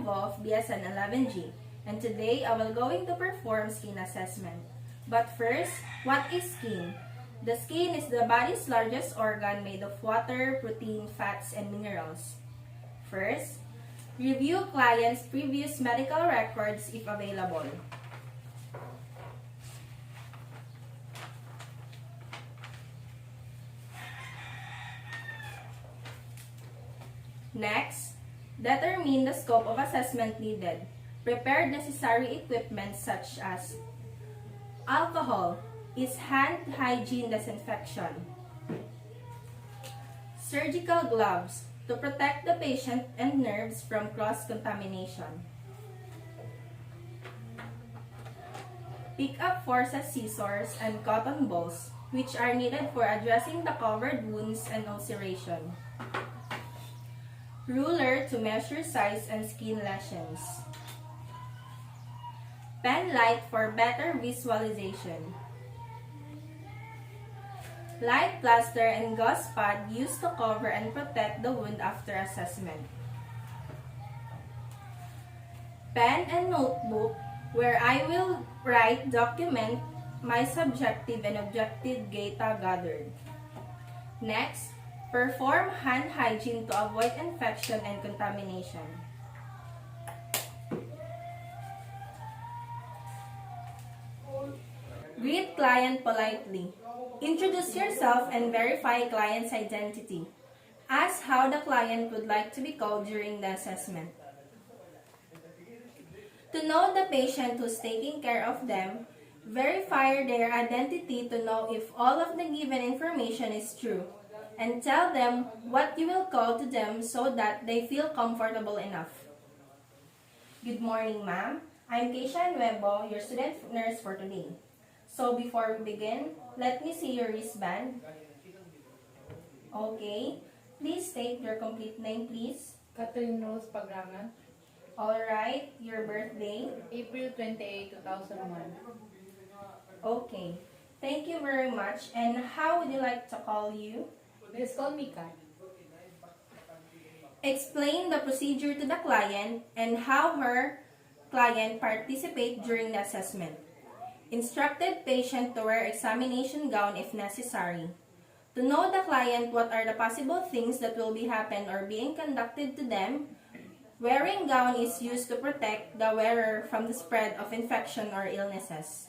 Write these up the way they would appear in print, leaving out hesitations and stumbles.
Evolve BSN 11G, and today I will going to perform skin assessment. But first, what is skin? The skin is the body's largest organ made of water, protein, fats, and minerals. First, review client's previous medical records if available. Next, determine the scope of assessment needed. Prepare necessary equipment such as alcohol, is hand hygiene disinfection, surgical gloves to protect the patient and nerves from cross-contamination, pick up forceps scissors and cotton balls, which are needed for addressing the covered wounds and ulceration, ruler to measure size and skin lesions, pen light for better visualization, light plaster and gauze pad used to cover and protect the wound after assessment, pen and notebook where I will document my subjective and objective data gathered. Next, perform hand hygiene to avoid infection and contamination. Greet client politely. Introduce yourself and verify client's identity. Ask how the client would like to be called during the assessment. To know the patient who's taking care of them, verify their identity to know if all of the given information is true, and tell them what you will call to them so that they feel comfortable enough. Good morning, ma'am. I'm Keisha Nuevo, your student nurse for today. So before we begin, let me see your wristband. Okay. Please state your complete name, please. Catherine Rose Pagraman, Alright, your birthday. April 28, 2001. Okay. Thank you very much. And how would you like to call you? Please call me Kat. Explain the procedure to the client and how her client participate during the assessment. Instructed patient to wear examination gown if necessary. To know the client what are the possible things that will be happen or being conducted to them, wearing gown is used to protect the wearer from the spread of infection or illnesses.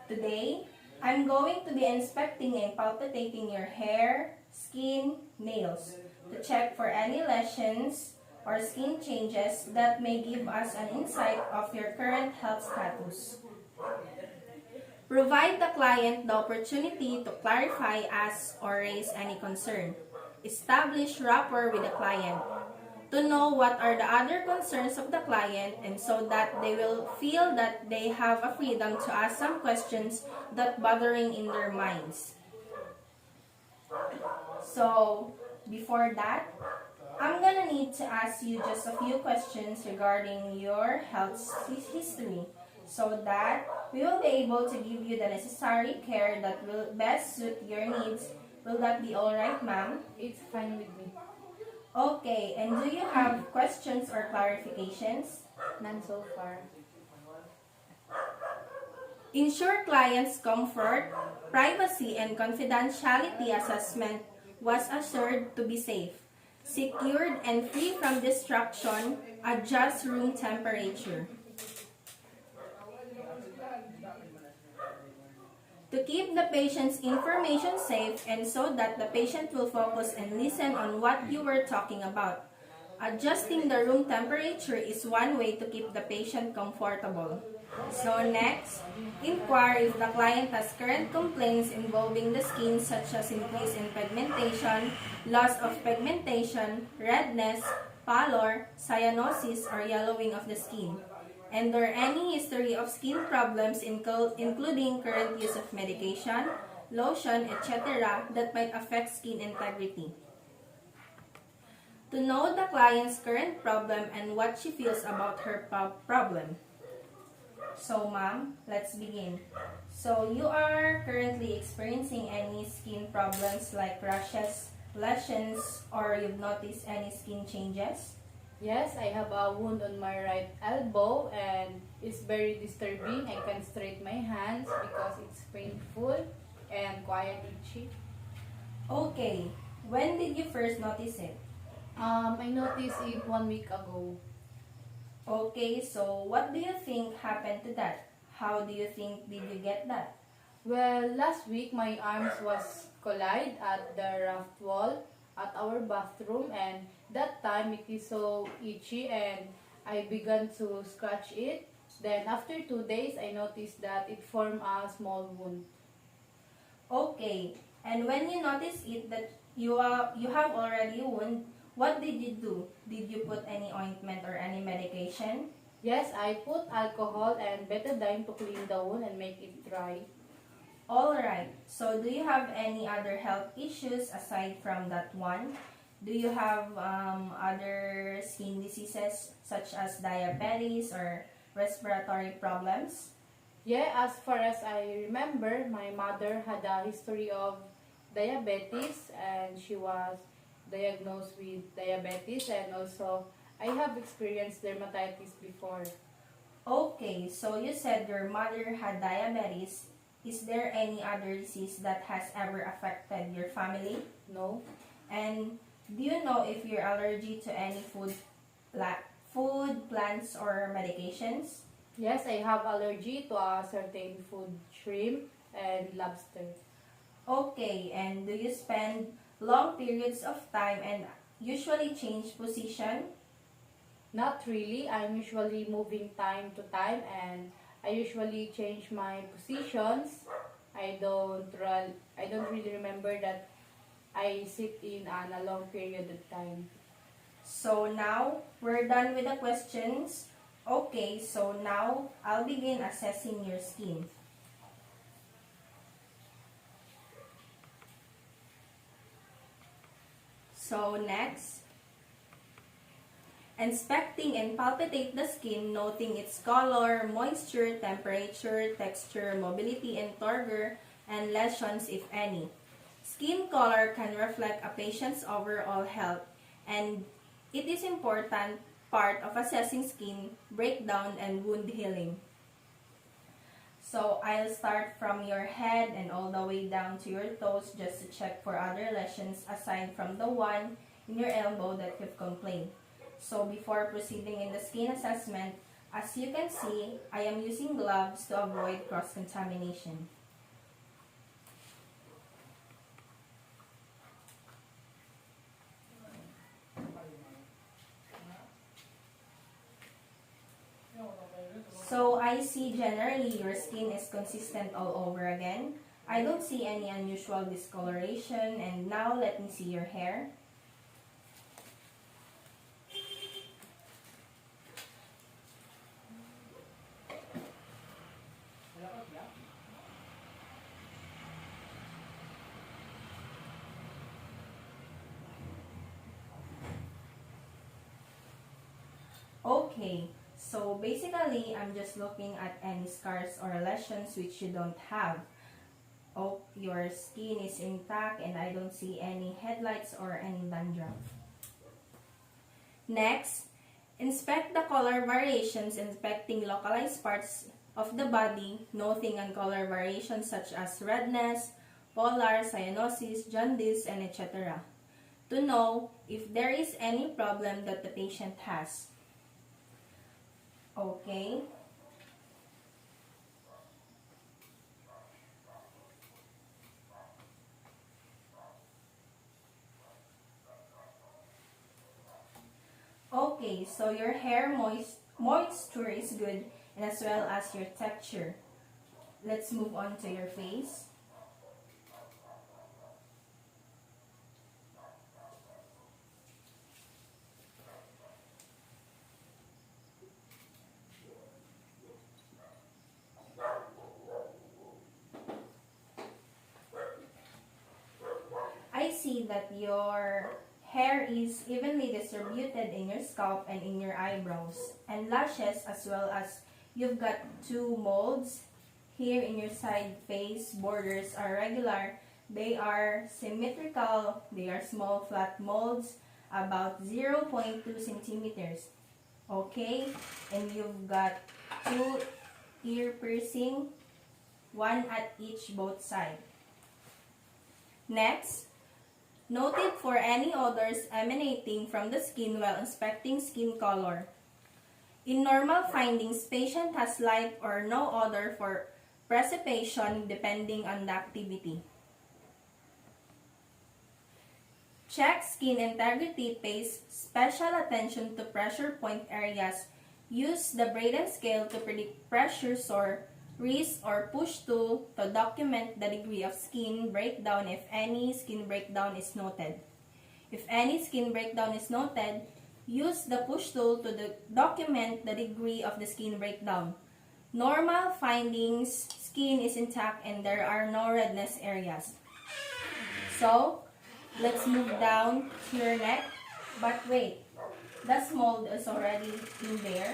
Today, I'm going to be inspecting and palpating your hair, skin, nails to check for any lesions or skin changes that may give us an insight of your current health status. Provide the client the opportunity to clarify, ask, or raise any concern. Establish rapport with the client to know what are the other concerns of the client and so that they will feel that they have a freedom to ask some questions that bothering in their minds. So, before that, I'm gonna need to ask you just a few questions regarding your health history so that we will be able to give you the necessary care that will best suit your needs. Will that be alright, ma'am? It's fine with me. Okay, and do you have questions or clarifications? None so far. Ensure client's comfort, privacy, and confidentiality assessment was assured to be safe, secured, and free from distraction. Adjust room temperature. To keep the patient's information safe and so that the patient will focus and listen on what you were talking about. Adjusting the room temperature is one way to keep the patient comfortable. So next, inquire if the client has current complaints involving the skin such as increase in pigmentation, loss of pigmentation, redness, pallor, cyanosis, or yellowing of the skin. And or any history of skin problems including current use of medication, lotion, etc. that might affect skin integrity. To know the client's current problem and what she feels about her problem. So ma'am, let's begin. So you are currently experiencing any skin problems like rashes, lesions, or you've noticed any skin changes? Yes, I have a wound on my right elbow and it's very disturbing. I can't straighten my hands because it's painful and quite itchy. Okay, when did you first notice it? I noticed it 1 week ago. Okay, so what do you think happened to that? How do you think did you get that? Well, last week my arms was collide at the raft wall at our bathroom and that time it is so itchy and I began to scratch it. Then after 2 days I noticed that it formed a small wound. Okay, and when you notice it that you have already wound, what did you do? Did you put any ointment or any medication? Yes, I put alcohol and betadine to clean the wound and make it dry. All right. So do you have any other health issues aside from that one? Do you have other skin diseases such as diabetes or respiratory problems? Yeah, as far as I remember, my mother had a history of diabetes and she was diagnosed with diabetes and also I have experienced dermatitis before. Okay, so you said your mother had diabetes. Is there any other disease that has ever affected your family? No. And do you know if you're allergic to any food, plants, or medications? Yes, I have allergy to a certain food, shrimp and lobster. Okay, and do you spend long periods of time and usually change position? Not really. I'm usually moving time to time and I usually change my positions. I don't really remember that I sit in on a long period of time. So now we're done with the questions. Okay, so now I'll begin assessing your skin. So next, inspecting and palpitate the skin, noting its color, moisture, temperature, texture, mobility, and turgor, and lesions if any. Skin color can reflect a patient's overall health, and it is important part of assessing skin breakdown and wound healing. So I'll start from your head and all the way down to your toes just to check for other lesions aside from the one in your elbow that you've complained. So before proceeding in the skin assessment, as you can see, I am using gloves to avoid cross-contamination. So I see generally your skin is consistent all over again. I don't see any unusual discoloration, and now let me see your hair. Okay, so basically I'm just looking at any scars or lesions which you don't have. Oh, your skin is intact and I don't see any headlights or any dandruff. Next, inspect the color variations, inspecting localized parts of the body, noting on color variations such as redness, polar, cyanosis, jaundice, and etc. to know if there is any problem that the patient has. Okay. Okay, so your hair moisture is good and as well as your texture. Let's move on to your face. I see that your hair is evenly distributed in your scalp and in your eyebrows and lashes, as well as you've got two molds here in your side face. Borders are regular, they are symmetrical, they are small flat molds, about 0.2 centimeters. Okay? And you've got 2 ear piercing, 1 at each both side. Next, noted for any odors emanating from the skin while inspecting skin color. In normal findings, patient has light or no odor for precipitation depending on the activity. Check skin integrity, pays special attention to pressure point areas. Use the Braden scale to predict pressure sore, wrist, or push tool to document the degree of skin breakdown if any skin breakdown is noted. If any skin breakdown is noted, use the push tool to document the degree of the skin breakdown. Normal findings, skin is intact and there are no redness areas. So, let's move down to your neck. But wait, the mold is already in there.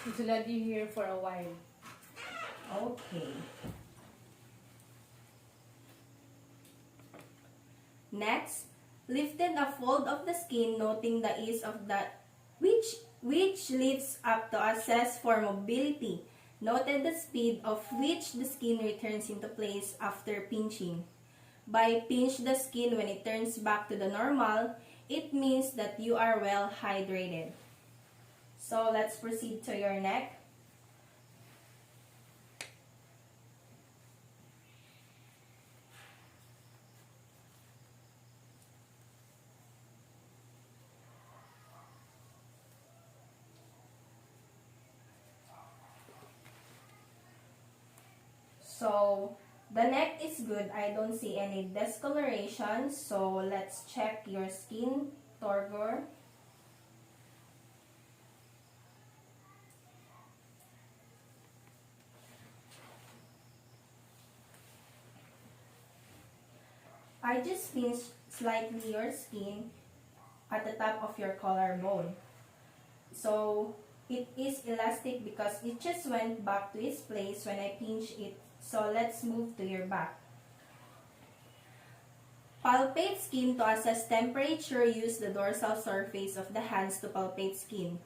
It's already here for a while. Okay. Next, lifted a fold of the skin, noting the ease of the which lifts up to assess for mobility. Noted the speed of which the skin returns into place after pinching. By pinch the skin when it turns back to the normal, it means that you are well hydrated. So let's proceed to your neck. So, the neck is good. I don't see any discoloration. So, let's check your skin turgor. I just pinched slightly your skin at the top of your collarbone. So, it is elastic because it just went back to its place when I pinch it. So, let's move to your back. Palpate skin to assess temperature. Use the dorsal surface of the hands to palpate skin.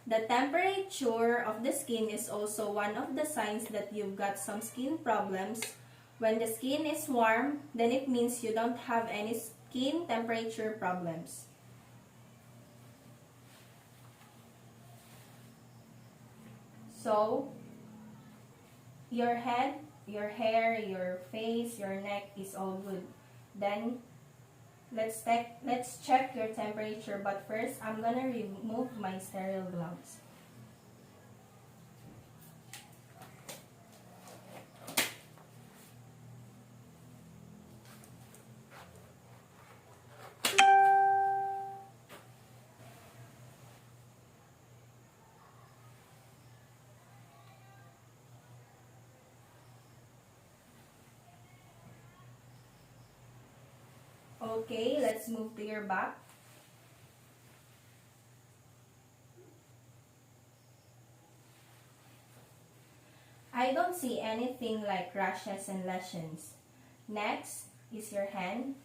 The temperature of the skin is also one of the signs that you've got some skin problems. When the skin is warm, then it means you don't have any skin temperature problems. So, your head, your hair, your face, your neck is all good. Then, let's check your temperature. But first, I'm gonna remove my sterile gloves. Okay, let's move to your back. I don't see anything like rashes and lesions. Next is your hand.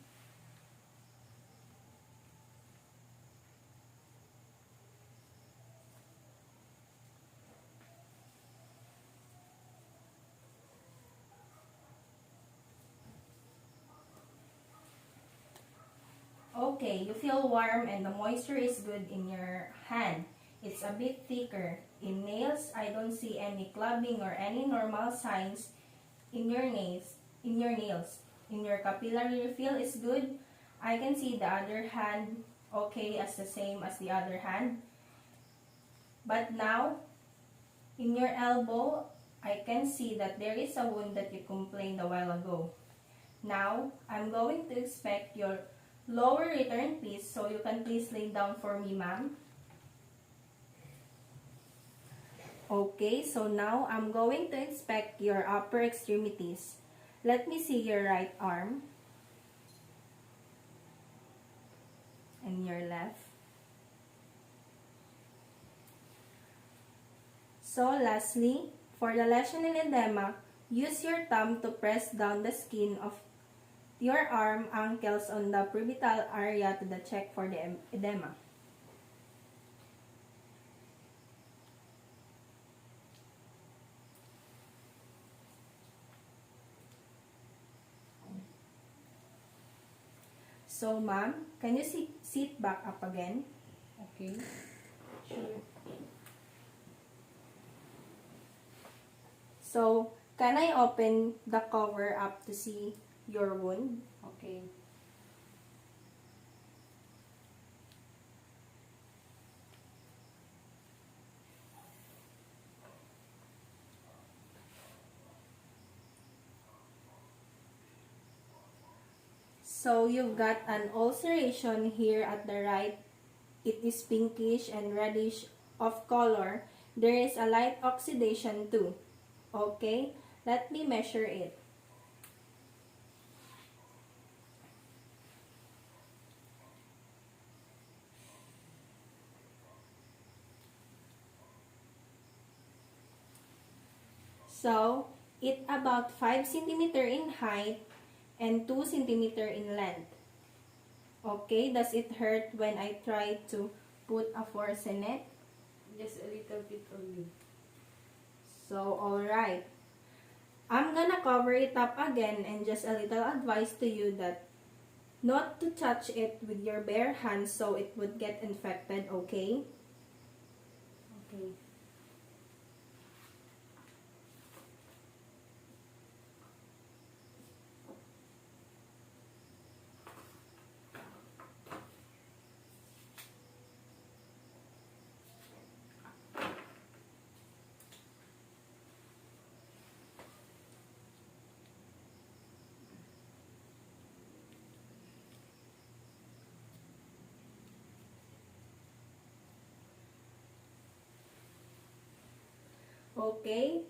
Okay, you feel warm and the moisture is good in your hand. It's a bit thicker. In nails, I don't see any clubbing or any normal signs in your nails. In your capillary refill is good. I can see the other hand okay as the same as the other hand. But now, in your elbow, I can see that there is a wound that you complained a while ago. Now, I'm going to inspect your lower return piece, so you can please lay down for me, ma'am. Okay, so now I'm going to inspect your upper extremities. Let me see your right arm and your left. So lastly, for the lesion and edema, use your thumb to press down the skin of your arm, ankles on the prevital area to the check for the edema. So, ma'am, can you sit back up again? Okay. Sure. So, can I open the cover up to see your wound? Okay. So, you've got an ulceration here at the right. It is pinkish and reddish of color. There is a light oxidation too. Okay, let me measure it. So, it about 5 centimeter in height and 2 centimeter in length. Okay, does it hurt when I try to put a force in it? Just a little bit only. So, alright. I'm gonna cover it up again and just a little advice to you that not to touch it with your bare hands so it would get infected, okay? Okay. Okay,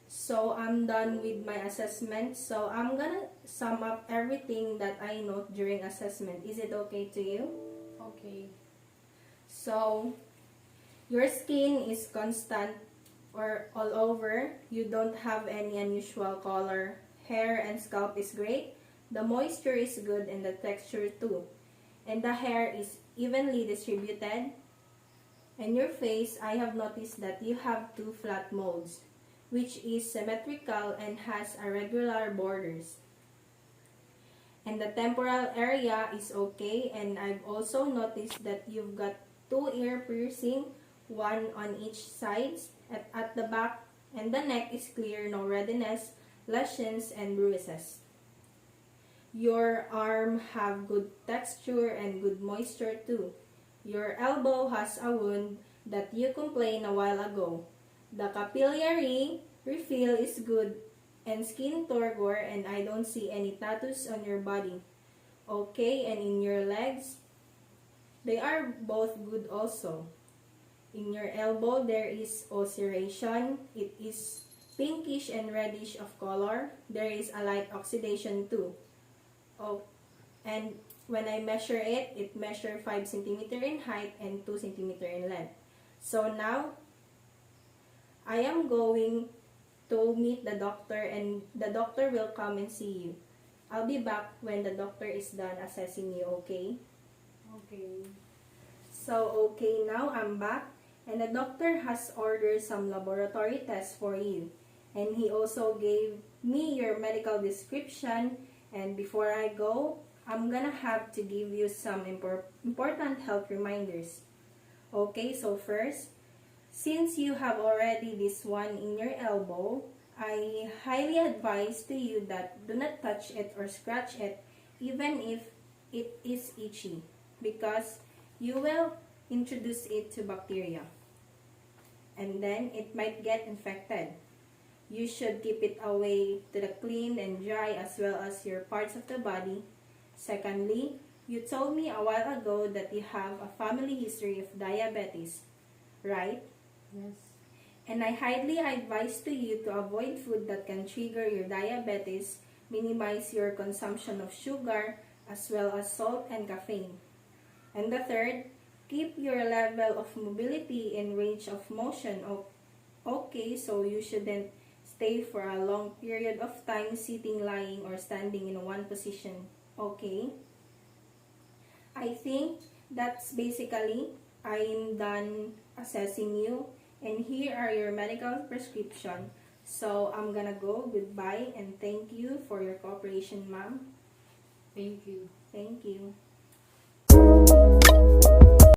so I'm done with my assessment. So I'm gonna sum up everything that I note during assessment. Is it okay to you? Okay. So, your skin is constant or all over. You don't have any unusual color. Hair and scalp is great. The moisture is good and the texture too. And the hair is evenly distributed. And your face, I have noticed that you have two flat molds, which is symmetrical and has irregular borders. And the temporal area is okay, and I've also noticed that you've got two ear piercing, one on each side at the back, and the neck is clear, no redness, lesions, and bruises. Your arm have good texture and good moisture too. Your elbow has a wound that you complained a while ago. The capillary refill is good and skin turgor, and I don't see any tattoos on your body. Okay, and in your legs, they are both good also. In your elbow, there is ulceration. It is pinkish and reddish of color. There is a light oxidation too. Oh, and when I measure it, it measures 5 centimeter in height and 2 centimeter in length. So now, I am going to meet the doctor and the doctor will come and see you. I'll be back when the doctor is done assessing you, okay? Okay. So, okay, now I'm back and the doctor has ordered some laboratory tests for you. And he also gave me your medical description, and before I go, I'm gonna have to give you some important health reminders. Okay, so first, since you have already this one in your elbow, I highly advise to you that do not touch it or scratch it even if it is itchy, because you will introduce it to bacteria and then it might get infected. You should keep it away to the clean and dry as well as your parts of the body. Secondly, you told me a while ago that you have a family history of diabetes, right? Yes. And I highly advise to you to avoid food that can trigger your diabetes, minimize your consumption of sugar, as well as salt and caffeine. And the third, keep your level of mobility and range of motion okay, so you shouldn't stay for a long period of time sitting, lying, or standing in one position. Okay. I think that's basically I'm done assessing you, and here are your medical prescription. So I'm gonna go. Goodbye and thank you for your cooperation, ma'am. Thank you. Thank you.